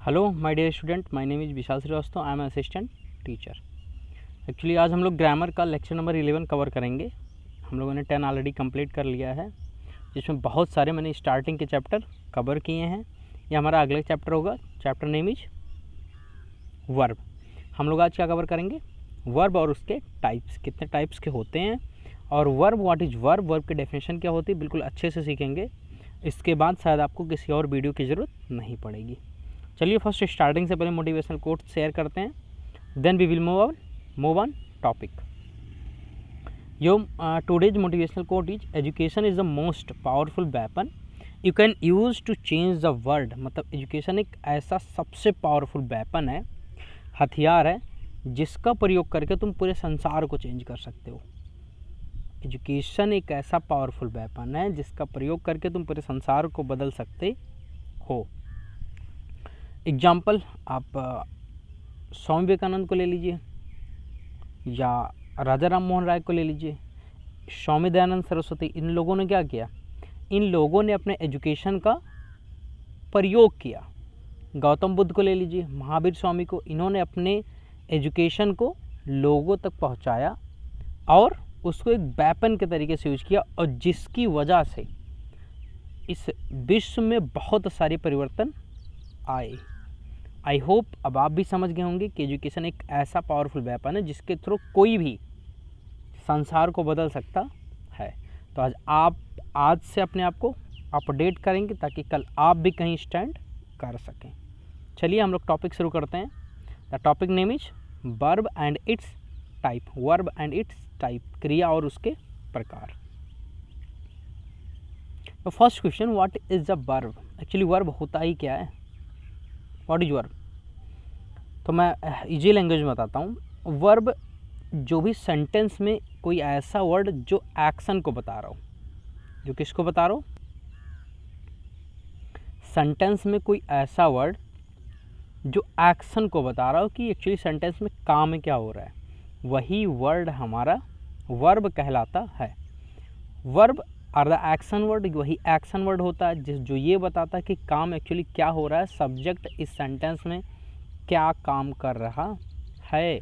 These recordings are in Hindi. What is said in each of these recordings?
Hello my dear student, my name is Vishal Srivastava. I am assistant teacher. Actually आज हम लोग ग्रामर का लेक्चर नंबर 11 कवर करेंगे। हम लोगों ने 10 ऑलरेडी कंप्लीट कर लिया है, जिसमें बहुत सारे मैंने स्टार्टिंग के चैप्टर कवर किए हैं। ये हमारा अगला चैप्टर होगा। Chapter name is verb. हम लोग आज क्या कवर करेंगे? वर्ब और उसके टाइप्स, कितने टाइप्स के होते हैं, और verb, what is verb, verb की डेफिनेशन क्या होती है, बिल्कुल अच्छे से सीखेंगे। इसके बाद शायद आपको किसी और वीडियो की ज़रूरत नहीं पड़ेगी। चलिए फर्स्ट स्टार्टिंग से पहले मोटिवेशनल कोट शेयर करते हैं, then we will move on topic. Your today's motivational quote is education is the most powerful weapon you can use to change the world. मतलब एजुकेशन एक ऐसा सबसे पावरफुल वेपन है, हथियार है, जिसका प्रयोग करके तुम पूरे संसार को चेंज कर सकते हो। एजुकेशन एक ऐसा पावरफुल वेपन है जिसका प्रयोग करके तुम पूरे संसार को बदल सकते हो। एग्जाम्पल आप स्वामी विवेकानंद को ले लीजिए, या राजा राम मोहन राय को ले लीजिए, स्वामी दयानंद सरस्वती। इन लोगों ने क्या किया? इन लोगों ने अपने एजुकेशन का प्रयोग किया। गौतम बुद्ध को ले लीजिए, महावीर स्वामी को, इन्होंने अपने एजुकेशन को लोगों तक पहुंचाया और उसको एक वेपन के तरीके से यूज किया, और जिसकी वजह से इस विश्व में बहुत सारे परिवर्तन आए। आई होप अब आप भी समझ गए होंगे कि एजुकेशन एक ऐसा पावरफुल वेपन है जिसके थ्रू कोई भी संसार को बदल सकता है। तो आज से अपने आप को अपडेट करेंगे ताकि कल आप भी कहीं स्टैंड कर सकें। चलिए हम लोग टॉपिक शुरू करते हैं। The topic name is verb and it's type. Verb and it's type, क्रिया और उसके प्रकार। तो first question, what is the verb? Actually verb होता ही क्या है? What is verb? तो मैं इजी लैंग्वेज में बताता हूँ। वर्ब जो भी सेंटेंस में कोई ऐसा वर्ड जो एक्शन को बता रहा हो। जो किसको बता रहा हो? सेंटेंस में कोई ऐसा वर्ड जो एक्शन को बता रहा हो कि एक्चुअली सेंटेंस में काम क्या हो रहा है, वही वर्ड हमारा वर्ब कहलाता है। Verb are the action word, वही एक्शन वर्ड होता है जो ये बताता है कि काम एक्चुअली क्या हो रहा है, सब्जेक्ट इस सेंटेंस में क्या काम कर रहा है।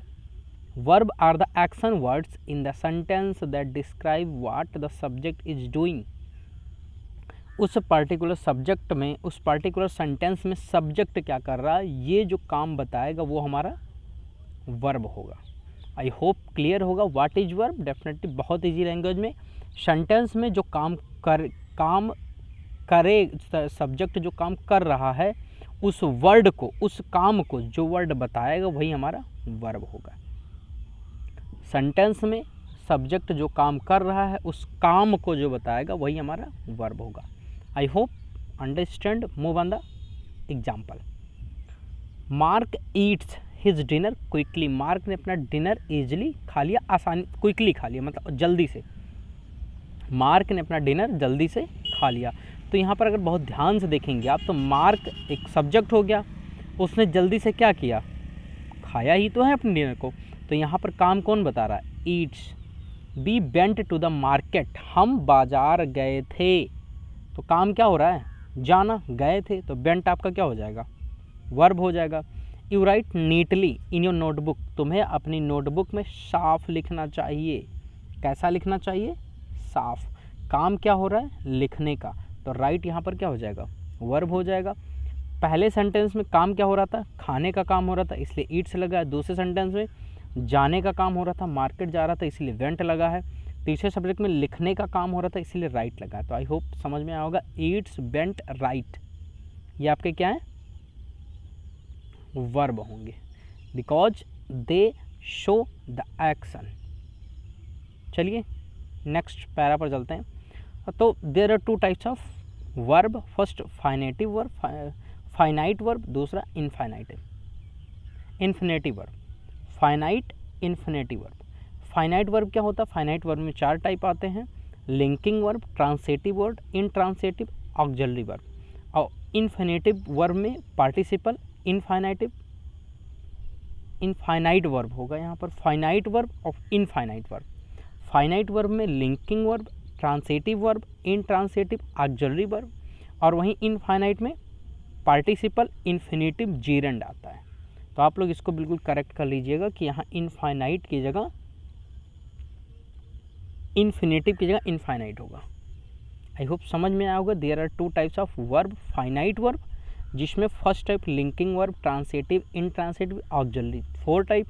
Verb are the action words in the sentence that describe what the subject is doing. उस पर्टिकुलर सब्जेक्ट में, उस पर्टिकुलर सेंटेंस में सब्जेक्ट क्या कर रहा है, ये जो काम बताएगा वो हमारा वर्ब होगा। आई होप क्लियर होगा। What is verb? डेफिनेटली बहुत ईजी लैंग्वेज में, सेंटेंस में जो काम करे सब्जेक्ट जो काम कर रहा है, उस वर्ड को, उस काम को जो वर्ड बताएगा वही हमारा वर्ब होगा। सेंटेंस में सब्जेक्ट जो काम कर रहा है, उस काम को जो बताएगा वही हमारा वर्ब होगा। I hope understand. Move on the example. Mark Yeats his dinner quickly. Mark ने अपना डिनर ईजिली खा लिया, आसानी, क्विकली खा लिया, मतलब जल्दी से। मार्क ने अपना डिनर जल्दी से खा लिया। तो यहाँ पर अगर बहुत ध्यान से देखेंगे आप, तो मार्क एक सब्जेक्ट हो गया, उसने जल्दी से क्या किया? खाया ही तो है अपने डिनर को। तो यहाँ पर काम कौन बता रहा है? Eats. We went to the market. हम बाजार गए थे। तो काम क्या हो रहा है? जाना, गए थे। तो वेंट आपका क्या हो जाएगा? वर्ब हो जाएगा। You right neatly in your notebook. तुम्हें अपनी नोटबुक में साफ लिखना चाहिए। कैसा लिखना चाहिए? साफ। काम क्या हो रहा है? लिखने का। तो राइट यहाँ पर क्या हो जाएगा? वर्ब हो जाएगा। पहले सेंटेंस में काम क्या हो रहा था? खाने का काम हो रहा था, इसलिए ईट्स लगा है। दूसरे सेंटेंस में जाने का काम हो रहा था, मार्केट जा रहा था, इसलिए वेंट लगा है। तीसरे सब्जेक्ट में लिखने का काम हो रहा था, इसलिए राइट लगा है। तो आई होप समझ में आया होगा। ईट्स, वेंट, राइट, ये आपके क्या है? वर्ब होंगे, because they show the action. चलिए नेक्स्ट पैरा पर चलते हैं। तो there are two types of verb. First finitive verb, finite verb. दूसरा infinitive, infinitive verb. Finite, infinitive verb. Finite verb क्या होता है? फाइनाइट वर्ब में 4 टाइप आते हैं: linking verb, transitive verb, intransitive, auxiliary verb. और इन्फिनेटिव वर्ब में पार्टिसिपल, इनफाइनाइट वर्ब होगा यहाँ पर। फाइनाइट वर्ब और इनफाइनाइट वर्ब। फाइनाइट वर्ब में linking verb, transitive verb, intransitive, auxiliary verb. और वहीं इनफाइनाइट में पार्टिसिपल इन्फिनेटिव जीरेंड आता है। तो आप लोग इसको बिल्कुल करेक्ट कर लीजिएगा कि यहाँ इनफाइनाइट की जगह इन्फिनेटिव की जगह इनफाइनाइट होगा। आई होप समझ में आया होगा। There are 2 types of verb, finite verb जिसमें first type linking verb, transitive, intransitive, auxiliary, 4 type.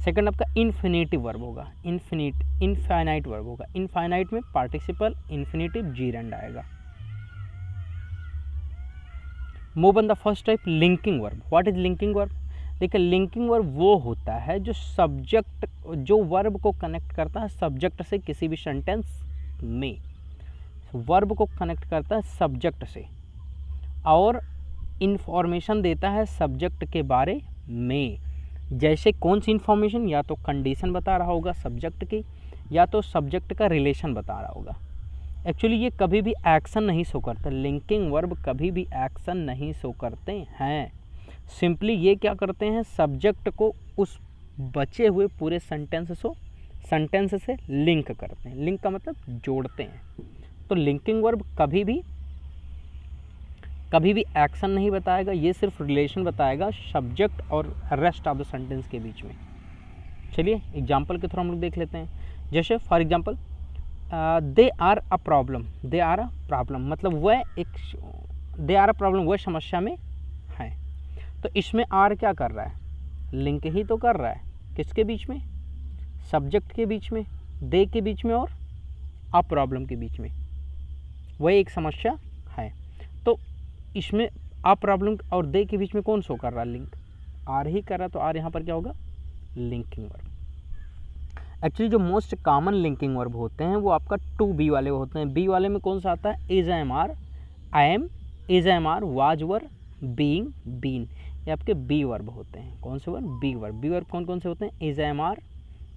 Second आपका इन्फिनेटिव वर्ब होगा, इनफाइनाइट वर्ब होगा। इनफाइनाइट में पार्टिसिपल इन्फिनेटिव जीरेंड आएगा। Move on the first type, linking verb. What is linking verb? देखिए लिंकिंग वर्ब वो होता है जो सब्जेक्ट, जो वर्ब को कनेक्ट करता है सब्जेक्ट से किसी भी सेंटेंस में, वर्ब को कनेक्ट करता है सब्जेक्ट से और इंफॉर्मेशन देता है सब्जेक्ट के बारे में। जैसे कौन सी इंफॉर्मेशन? या तो कंडीशन बता रहा होगा सब्जेक्ट की, या तो सब्जेक्ट का रिलेशन बता रहा होगा। एक्चुअली ये कभी भी एक्शन नहीं शो करता, लिंकिंग वर्ब कभी भी एक्शन नहीं शो करते हैं। सिंपली ये क्या करते हैं, सब्जेक्ट को उस बचे हुए पूरे सेंटेंस से लिंक करते हैं। लिंक का मतलब जोड़ते हैं। तो लिंकिंग वर्ब कभी भी एक्शन नहीं बताएगा, ये सिर्फ रिलेशन बताएगा सब्जेक्ट और रेस्ट ऑफ द सेंटेंस के बीच में। चलिए एग्जांपल के थ्रू हम लोग देख लेते हैं। जैसे for example they are a problem, they are a problem मतलब वह एक, दे आर अ प्रॉब्लम वह समस्या में है। तो इसमें आर क्या कर रहा है? लिंक ही तो कर रहा है। किसके बीच में? सब्जेक्ट के बीच में, दे के बीच में और अ प्रॉब्लम के बीच में। वह एक समस्या है। तो इसमें अ प्रॉब्लम और दे के बीच में कौन शो कर रहा है? लिंक आर ही कर रहा है। तो आर यहाँ पर क्या होगा? Linking verb. एक्चुअली जो मोस्ट कॉमन लिंकिंग वर्ब होते हैं वो आपका 2 बी वाले होते हैं। बी वाले में कौन सा आता है? Is, am, are, I am, is, am, are, was, were, being, been, ये आपके बी वर्ब होते हैं। कौन से verb? Be verb. Be verb कौन कौन से होते हैं? Is, am, are,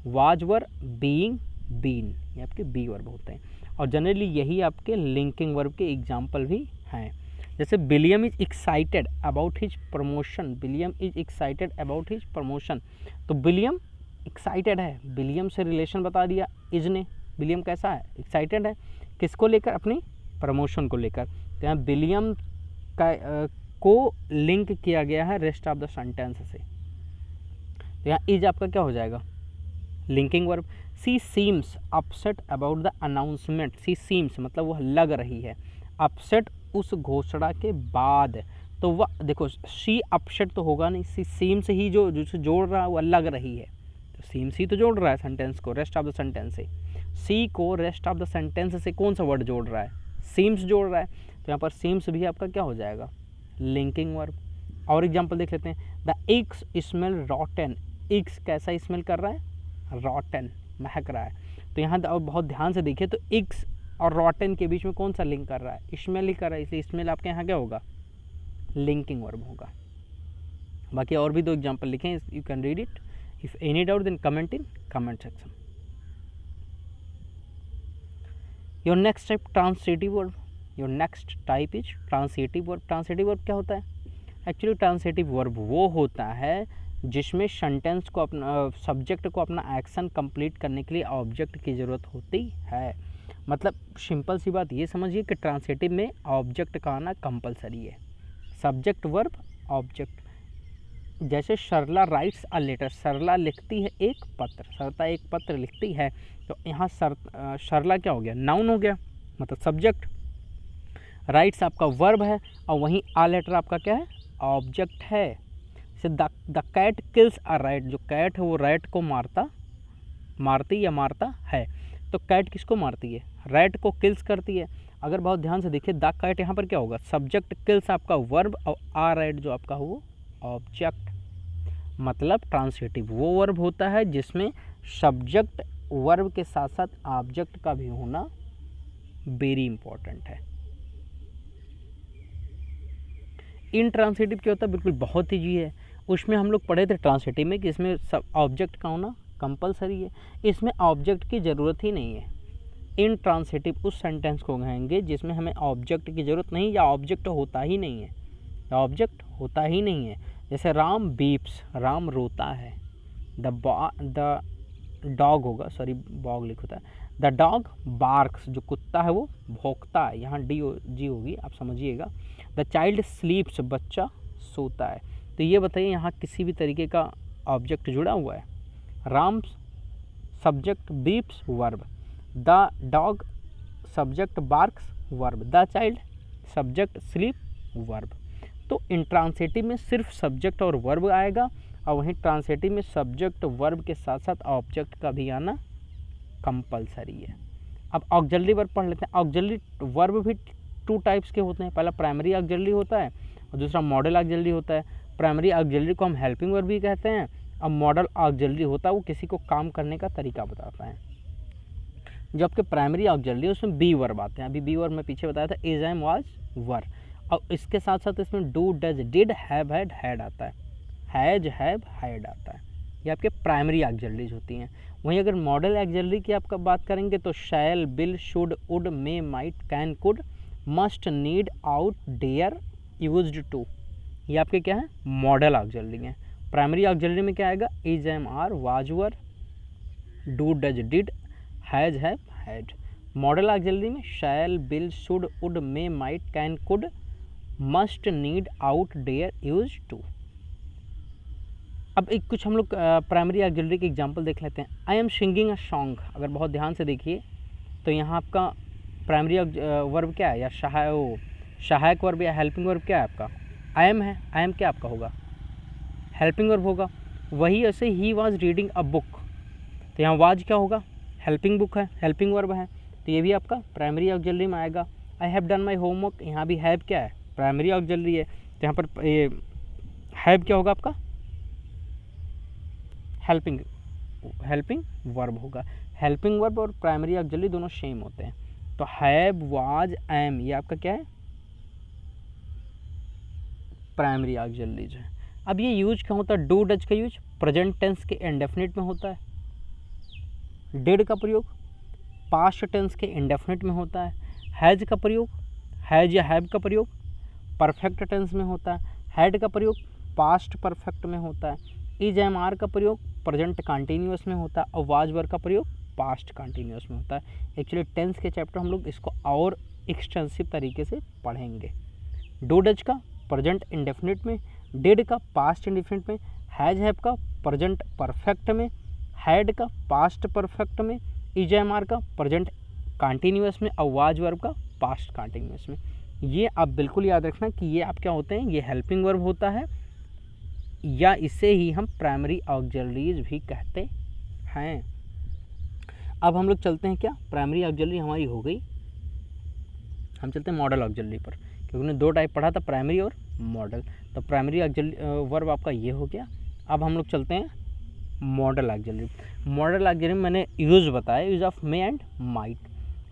was, were, being, been, ये आपके बी वर्ब होते हैं। और जनरली यही आपके लिंकिंग वर्ब के एग्जाम्पल भी हैं। जैसे William is excited about his promotion, William is excited about his promotion. तो विलियम एक्साइटेड है, विलियम से रिलेशन बता दिया इज ने। विलियम कैसा है? एक्साइटेड है। किसको लेकर? अपनी प्रमोशन को लेकर। तो यहाँ विलियम का को लिंक किया गया है रेस्ट ऑफ द सेंटेंस से। तो यहाँ इज आपका क्या हो जाएगा? Linking verb. She seems upset about the announcement, she seems मतलब वह लग रही है, अपसेट उस घोषणा के बाद। तो वह देखो सी अपसेट तो होगा नहीं, सी सीम्स ही जो जोड़ रहा है वह लग रही है। तो सीम्स ही तो जोड़ रहा है सेंटेंस को रेस्ट ऑफ द सेंटेंस से। सी को रेस्ट ऑफ द सेंटेंस से कौन सा वर्ड जोड़ रहा है? सीम्स जोड़ रहा है। तो यहाँ पर सीम्स भी आपका क्या हो जाएगा? Linking verb. और एग्जांपल देख लेते हैं। द एग्स स्मेल रॉटन, एग्स कैसा स्मेल कर रहा है? रॉटन, महक रहा है। तो यहाँ बहुत ध्यान से देखिए तो एग्स और रॉटन के बीच में कौन सा लिंक कर रहा है? स्मेल ही कर रहा है, इसलिए स्मेल आपके यहाँ क्या होगा? लिंकिंग वर्ब होगा। बाकी और भी 2 एग्जांपल लिखें, you can read it. If any doubt then comment in comment section. Your next type transitive verb, your next type is transitive verb. Transitive verb क्या होता है? एक्चुअली ट्रांसिटिव वर्ब वो होता है जिसमें सेंटेंस को अपना, सब्जेक्ट को अपना एक्शन कंप्लीट करने के लिए ऑब्जेक्ट की ज़रूरत होती है। मतलब सिंपल सी बात ये समझिए कि ट्रांसिटिव में ऑब्जेक्ट का आना कंपलसरी है। Subject verb object. जैसे सरला राइट्स अ लेटर, सरला लिखती है एक पत्र, सरता एक पत्र लिखती है। तो यहाँ सरला क्या हो गया? नाउन हो गया, मतलब सब्जेक्ट। राइट्स आपका वर्ब है और वहीं अ लेटर आपका क्या है? ऑब्जेक्ट है। Say the cat kills a rat, जो कैट है वो रैट को मारती या मारता है। तो कैट किसको मारती है? रैट को किल्स करती है। अगर बहुत ध्यान से देखिए द कैट यहाँ पर क्या होगा? सब्जेक्ट, किल्स आपका वर्ब और आ रैट जो आपका हो वो ऑब्जेक्ट। मतलब ट्रांसिटिव वो वर्ब होता है जिसमें सब्जेक्ट वर्ब के साथ साथ ऑब्जेक्ट का भी होना वेरी इंपॉर्टेंट है। इनट्रांसिटिव क्या होता है? बिल्कुल बहुत ईजी है। उसमें हम लोग पढ़े थे ट्रांसिटिव में कि इसमें सब ऑब्जेक्ट का होना कंपलसरी है, इसमें ऑब्जेक्ट की ज़रूरत ही नहीं है। इनट्रांसिटिव उस सेंटेंस को कहेंगे जिसमें हमें ऑब्जेक्ट की ज़रूरत नहीं या ऑब्जेक्ट होता ही नहीं है, या ऑब्जेक्ट होता ही नहीं है। जैसे राम बीप्स, राम रोता है। द डॉग होगा, सॉरी बॉग लिखा होता है। द डॉग बार्क्स, जो कुत्ता है वो भौंकता है, यहाँ जी होगी, आप समझिएगा। द चाइल्ड स्लीप्स, बच्चा सोता है। तो ये बताइए यहाँ किसी भी तरीके का ऑब्जेक्ट जुड़ा हुआ है? Ram subject, beeps verb, the dog subject, barks verb, the child subject, sleep verb. तो इंट्रांसिटिव में सिर्फ सब्जेक्ट और वर्ब आएगा, और वहीं ट्रांसिटिव में सब्जेक्ट वर्ब के साथ साथ ऑब्जेक्ट का भी आना कंपलसरी है। अब ऑक्सिलरी वर्ब पढ़ लेते हैं। ऑक्सिलरी वर्ब भी 2 टाइप्स के होते हैं, पहला प्राइमरी ऑक्सिलरी होता है और दूसरा मॉडल ऑक्सिलरी होता है। प्राइमरी ऑक्सिलरी को हम हेल्पिंग वर्ब भी कहते हैं, अब मॉडल ऑक्सिलरी होता है वो किसी को काम करने का तरीका बताता है। जो आपके प्राइमरी ऑक्सिलरी उसमें बी वर्ब आते हैं, अभी बी वर्ब मैं पीछे बताया था, इज, एम, वाज, वर, और इसके साथ साथ इसमें do, does, did, have, had, had आता है, हैज, हैव, हैड आता है। ये आपके प्राइमरी ऑक्सिलरीज होती हैं। वहीं अगर मॉडल ऑक्सिलरी की आपका बात करेंगे तो shall, will, should, would, may, might, can, could, must, need, ought, dare, used to, ये आपके क्या है? मॉडल ऑक्सिलरी हैं। प्राइमरी ऑक्सिलरी में क्या आएगा? Is, am, are, was, were, do, does, did, has, have, had. Modal auxiliary में shall, will, should, would, may, might, can, could, must, need, ought, dare, used to. अब एक कुछ हम लोग प्राइमरी ऑक्सिलरी के एग्जांपल देख लेते हैं। I am singing a song, अगर बहुत ध्यान से देखिए तो यहाँ आपका प्राइमरी वर्ब क्या है, या सहायक वर्ब या हेल्पिंग वर्ब क्या है आपका? आई एम है, आई एम क्या आपका होगा? हेल्पिंग वर्ब होगा। वही ऐसे he was reading a book, तो यहाँ वाज क्या होगा? हेल्पिंग बुक है, हेल्पिंग वर्ब है, तो ये भी आपका प्राइमरी ऑक्सिलरी में आएगा। I have done my homework, यहाँ भी हैव क्या है? प्राइमरी ऑक्सिलरी है, तो यहाँ पर ये हैव क्या होगा आपका? हेल्पिंग वर्ब होगा। हेल्पिंग वर्ब और प्राइमरी ऑक्सिलरी दोनों सेम होते हैं। तो हैव, वाज, एम, ये आपका क्या है? प्राइमरी ऑक्सिलरीज है। अब ये यूज क्या होता है? डू, डज का यूज प्रेजेंट टेंस के इंडेफिनिट में होता है। डिड का प्रयोग पास्ट टेंस के इंडेफिनिट में होता है। हैज का प्रयोग, हैज या हैव का प्रयोग परफेक्ट टेंस में होता है। हैड का प्रयोग पास्ट परफेक्ट में होता है। इज, एम, आर का प्रयोग प्रेजेंट कंटिन्यूअस में होता है, और वाज, वर का प्रयोग पास्ट कंटिन्यूअस में होता है। एक्चुअली टेंस के चैप्टर हम लोग इसको और एक्सटेंसिव तरीके से पढ़ेंगे। डू, डज का प्रेजेंट इंडेफिनिट में, डिड का पास्ट इंडेफिनिट में, हैज, हैव का प्रेजेंट परफेक्ट में, हैड का पास्ट परफेक्ट में, इज, एम, आर का प्रेजेंट कंटिन्यूअस में, और वाज, वर्ब का पास्ट कंटिन्यूअस में। ये आप बिल्कुल याद रखना कि ये आप क्या होते हैं? ये हेल्पिंग वर्ब होता है, या इसे ही हम प्राइमरी ऑक्सिलरीज भी कहते हैं। अब हम लोग चलते हैं क्या? प्राइमरी ऑक्सिलरी हमारी हो गई, हम चलते हैं मॉडल ऑक्सिलरी पर, क्योंकि उन्होंने 2 टाइप पढ़ा था, प्राइमरी और मॉडल। तो प्राइमरी ऑक्सिलरी वर्ब आपका ये हो गया। अब हम लोग चलते हैं मॉडल ऑक्सिलरी। मॉडल ऑक्सिलरी में मैंने यूज बताया, use of may and might.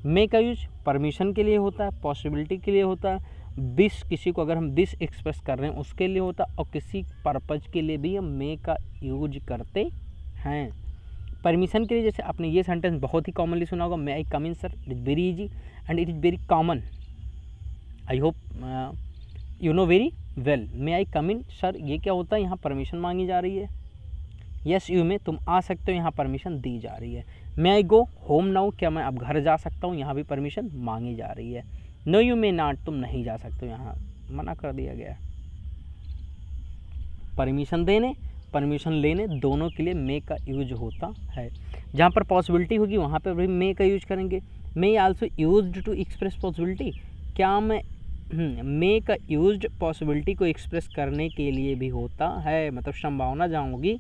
May का यूज परमिशन के लिए होता है, पॉसिबिलिटी के लिए होता है, दिस, किसी को अगर हम दिस एक्सप्रेस कर रहे हैं उसके लिए होता है, और किसी पर्पज के लिए भी हम मे का यूज करते हैं। परमिशन के लिए जैसे आपने ये सेंटेंस बहुत ही कॉमनली सुना होगा, may I come in sir, it is very easy and it is very common, I hope you know very well. May I come in sir, ये क्या होता है? यहाँ परमिशन मांगी जा रही है। यस यू मे, तुम आ सकते हो, यहाँ परमिशन दी जा रही है। मे आई गो होम नाउ, क्या मैं अब घर जा सकता हूँ? यहाँ भी परमिशन मांगी जा रही है। नो यू मे नॉट, तुम नहीं जा सकते हो, यहाँ मना कर दिया गया है। परमिशन देने, परमिशन लेने, दोनों के लिए मे का यूज होता है। जहाँ पर पॉसिबिलिटी होगी वहाँ पर भी मे का यूज करेंगे। May also used to express possibility, क्या मैं मे का यूज्ड पॉसिबिलिटी को एक्सप्रेस करने के लिए भी होता है, मतलब संभावना जहाँ होगी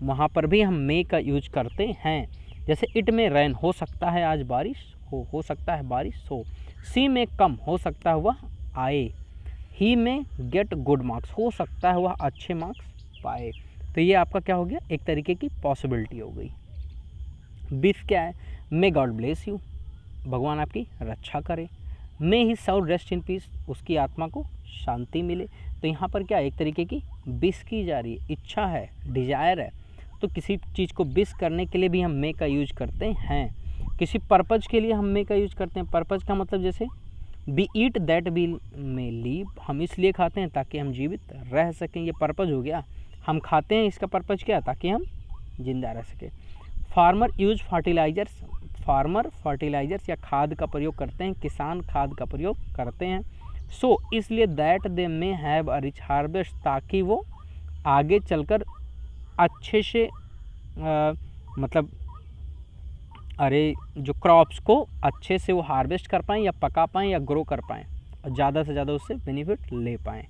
वहाँ पर भी हम मे का यूज करते हैं। जैसे इट में रैन, हो सकता है आज बारिश हो सकता है बारिश हो। सी में कम, हो सकता है वह आए। ही में गेट गुड मार्क्स, हो सकता है वह अच्छे मार्क्स पाए। तो ये आपका क्या हो गया? एक तरीके की पॉसिबिलिटी हो गई। बीफ क्या है? मे गॉड ब्लेस यू, भगवान आपकी रक्षा करे। मे ही साउल रेस्ट इन पीस, उसकी आत्मा को शांति मिले। तो यहाँ पर क्या एक तरीके की विश की जा रही है, इच्छा है, डिजायर है। तो किसी चीज़ को विश करने के लिए भी हम मे का यूज करते हैं। किसी पर्पज के लिए हम मे का यूज करते हैं। पर्पज का मतलब जैसे be eat that we may live, हम इसलिए खाते हैं ताकि हम जीवित रह सकें, ये पर्पज हो गया। हम खाते हैं, इसका पर्पज क्या? ताकि हम जिंदा रह सकें। Farmer use fertilisers, farmer fertilisers या खाद का प्रयोग करते हैं, किसान खाद का प्रयोग करते हैं। सो इसलिए that they may have a rich harvest, ताकि वो आगे चलकर अच्छे से मतलब जो क्रॉप्स को अच्छे से वो हार्वेस्ट कर पाएँ या पका पाएँ या ग्रो कर पाएँ और ज़्यादा से ज़्यादा उससे बेनिफिट ले पाएँ।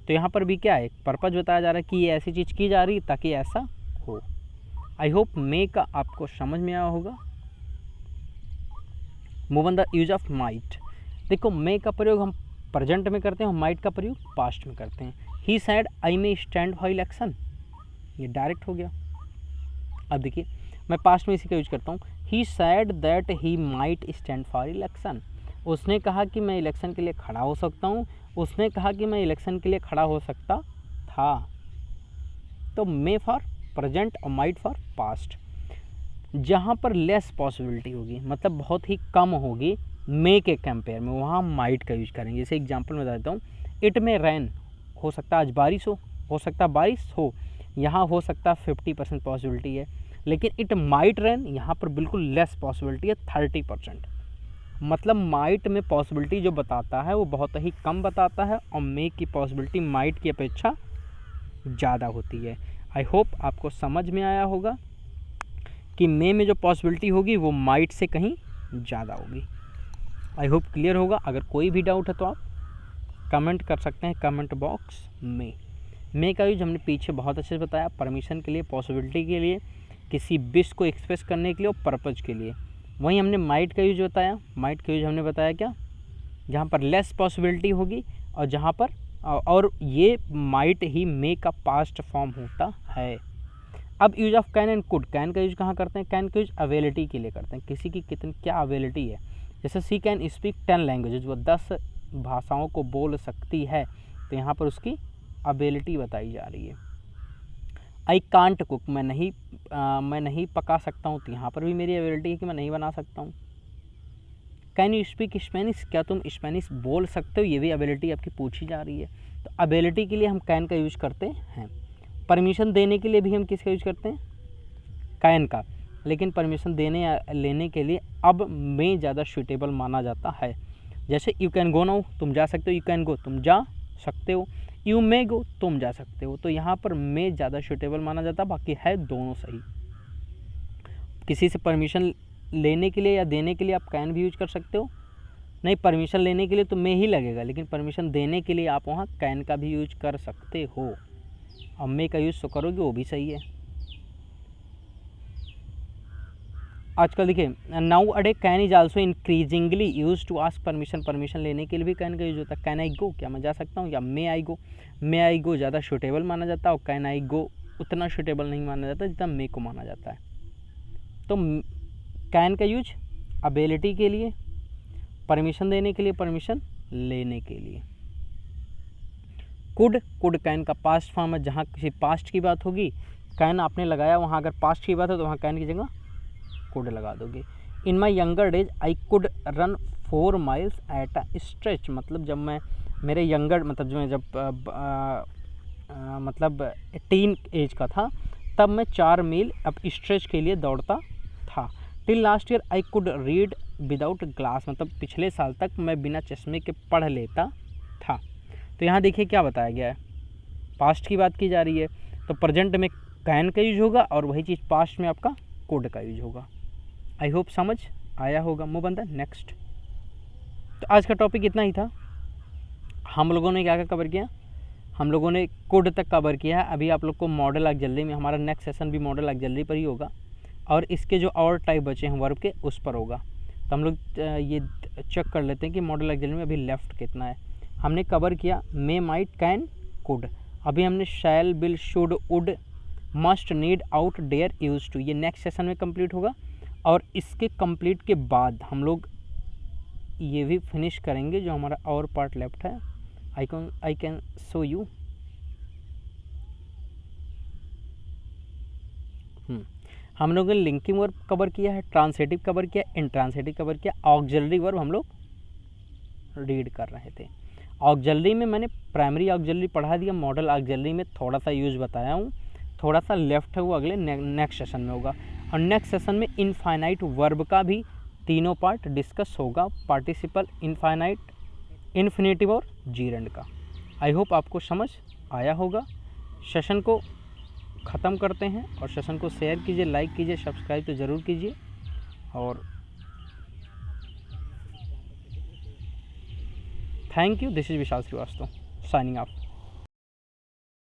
तो यहाँ पर भी क्या है, पर्पज़ बताया जा रहा है कि ये ऐसी चीज़ की जा रही है ताकि ऐसा हो। आई होप मे का आपको समझ में आया होगा। Move on the use of might. देखो मे का प्रयोग हम प्रेजेंट में करते हैं और माइट का प्रयोग पास्ट में करते हैं। He said I may stand for election, ये डायरेक्ट हो गया। अब देखिए मैं पास्ट में इसी का यूज करता हूँ। He said that he might stand for election, उसने कहा कि मैं इलेक्शन के लिए खड़ा हो सकता हूँ, उसने कहा कि मैं इलेक्शन के लिए खड़ा हो सकता था। तो मे फॉर प्रेजेंट और माइट फॉर पास्ट। जहाँ पर लेस पॉसिबिलिटी होगी, मतलब बहुत ही कम होगी मे के कंपेयर में, वहाँ माइट का यूज करेंगे। जैसे एग्जांपल में बता देता हूँ, इट में रैन, हो सकता है आज बारिश हो सकता है बारिश हो, यहाँ हो सकता है 50% पॉसिबिलिटी है। लेकिन इट माइट रैन, यहाँ पर बिल्कुल लेस पॉसिबिलिटी है, 30%। मतलब माइट में पॉसिबिलिटी जो बताता है वो बहुत ही कम बताता है और मे की पॉसिबिलिटी माइट की अपेक्षा ज़्यादा होती है। आई होप आपको समझ में आया होगा कि मे में जो पॉसिबिलिटी होगी वो माइट से कहीं ज़्यादा होगी। आई होप क्लियर होगा। अगर कोई भी डाउट है तो आप कमेंट कर सकते हैं कमेंट बॉक्स में। मे का यूज हमने पीछे बहुत अच्छे से बताया, परमिशन के लिए, पॉसिबिलिटी के लिए, किसी विश को एक्सप्रेस करने के लिए और पर्पज़ के लिए। वहीं हमने माइट का यूज बताया। माइट का यूज हमने बताया क्या, जहाँ पर लेस पॉसिबिलिटी होगी और जहाँ पर, और ये माइट ही मे का पास्ट फॉर्म होता है। अब use of can and could. Can का यूज कहाँ करते हैं, कैन का यूज अवेलिटी के लिए करते हैं, किसी की कितनी क्या अवेलिटी है। जैसे सी कैन स्पीक 10 लैंग्वेजेज, वो 10 भाषाओं को बोल सकती है, तो यहाँ पर उसकी अवेलिटी बताई जा रही है। आई कांट कुक, मैं नहीं पका सकता हूँ, तो यहाँ पर भी मेरी अवेलिटी है कि मैं नहीं बना सकता हूँ। कैन यू स्पीक स्पेनिश, क्या तुम स्पेनिश बोल सकते हो, ये भी अवेलिटी आपकी पूछी जा रही है। तो अवेलिटी के लिए हम कैन का यूज करते हैं। परमिशन देने के लिए भी हम किसका यूज करते हैं, कैन का। लेकिन परमिशन देने या लेने के लिए अब मे ज़्यादा सूटेबल माना जाता है। जैसे यू कैन गो नाउ, तुम जा सकते हो, यू कैन गो, तुम जा सकते हो, यू मे गो, तुम जा सकते हो। तो यहाँ पर मे ज़्यादा सूटेबल माना जाता है, बाकी है दोनों सही। किसी से परमिशन लेने के लिए या देने के लिए आप कैन भी यूज कर सकते हो। नहीं, परमिशन लेने के लिए तो मे ही लगेगा, लेकिन परमिशन देने के लिए आप वहाँ कैन का भी यूज कर सकते हो। अब मे का यूज तो करोगे वो भी सही है। आजकल देखिए nowadays can is also increasingly use to ask permission. Permission लेने के लिए भी कैन का यूज होता है। कैन आई गो, क्या मैं जा सकता हूँ, या मे आई गो। मे आई गो ज़्यादा सूटेबल माना जाता है और कैन आई गो उतना सूटेबल नहीं माना जाता जितना मे को माना जाता है। तो कैन का यूज अबिलिटी के लिए, परमिशन देने के लिए, परमिशन लेने के लिए। कुड कैन का पास्ट फॉर्म है। जहाँ किसी पास्ट की बात होगी कैन आपने लगाया, वहाँ अगर पास्ट की बात है तो वहाँ कैन की जगह कुड लगा दोगे। In my younger days I could run 4 miles at a stretch, मतलब जब मैं मेरे यंगर मतलब जो मैं जब मतलब 18 एज का था तब मैं 4 मील अब स्ट्रेच के लिए दौड़ता था। Till last year I could read without glass, मतलब पिछले साल तक मैं बिना चश्मे के पढ़ लेता था। तो यहाँ देखिए क्या बताया गया है, पास्ट की बात की जा रही है, तो प्रेजेंट में कैन का यूज होगा और वही चीज़ पास्ट में आपका कुड का यूज होगा। आई होप समझ आया होगा। Move on the next. तो आज का टॉपिक इतना ही था। हम लोगों ने क्या क्या कवर किया, हम लोगों ने कुड तक कवर किया है। अभी आप लोग को मॉडल ऑक्सिलरी में, हमारा नेक्स्ट सेशन भी मॉडल ऑक्सिलरी पर ही होगा और इसके जो और टाइप बचे हैं वर्ब के उस पर होगा। तो हम लोग ये चेक कर लेते हैं कि मॉडल ऑक्सिलरी में अभी लेफ्ट कितना है। हमने कवर किया मे, माइट, कैन, कुड। अभी हमने shall, will, should, would, must, need, ought, dare, use to, ये नेक्स्ट सेशन में कंप्लीट होगा। और इसके कंप्लीट के बाद हम लोग ये भी फिनिश करेंगे जो हमारा और पार्ट लेफ्ट है। I can show you. हम लोगों ने लिंकिंग वर्ब कवर किया है, ट्रांसलेटिव कवर किया, इंट्रांसलेटिव कवर किया, ऑक्सिलरी वर्ब हम लोग रीड कर रहे थे। ऑक्सिलरी में मैंने प्राइमरी ऑक्सिलरी पढ़ा दिया, मॉडल ऑक्सिलरी में थोड़ा सा यूज बताया हूँ, थोड़ा सा लेफ्ट है वो अगले नेक्स्ट सेशन में होगा। और नेक्स्ट सेशन में इनफाइनाइट वर्ब का भी तीनों पार्ट डिस्कस होगा पार्टिसिपल, इनफाइनाइट, इन्फिनेटिव और जीरेंड का। आई होप आपको समझ आया होगा। सेशन को ख़त्म करते हैं और सेशन को शेयर कीजिए, लाइक कीजिए, सब्सक्राइब तो ज़रूर कीजिए। और thank you. This is Vishal Srivastava signing of.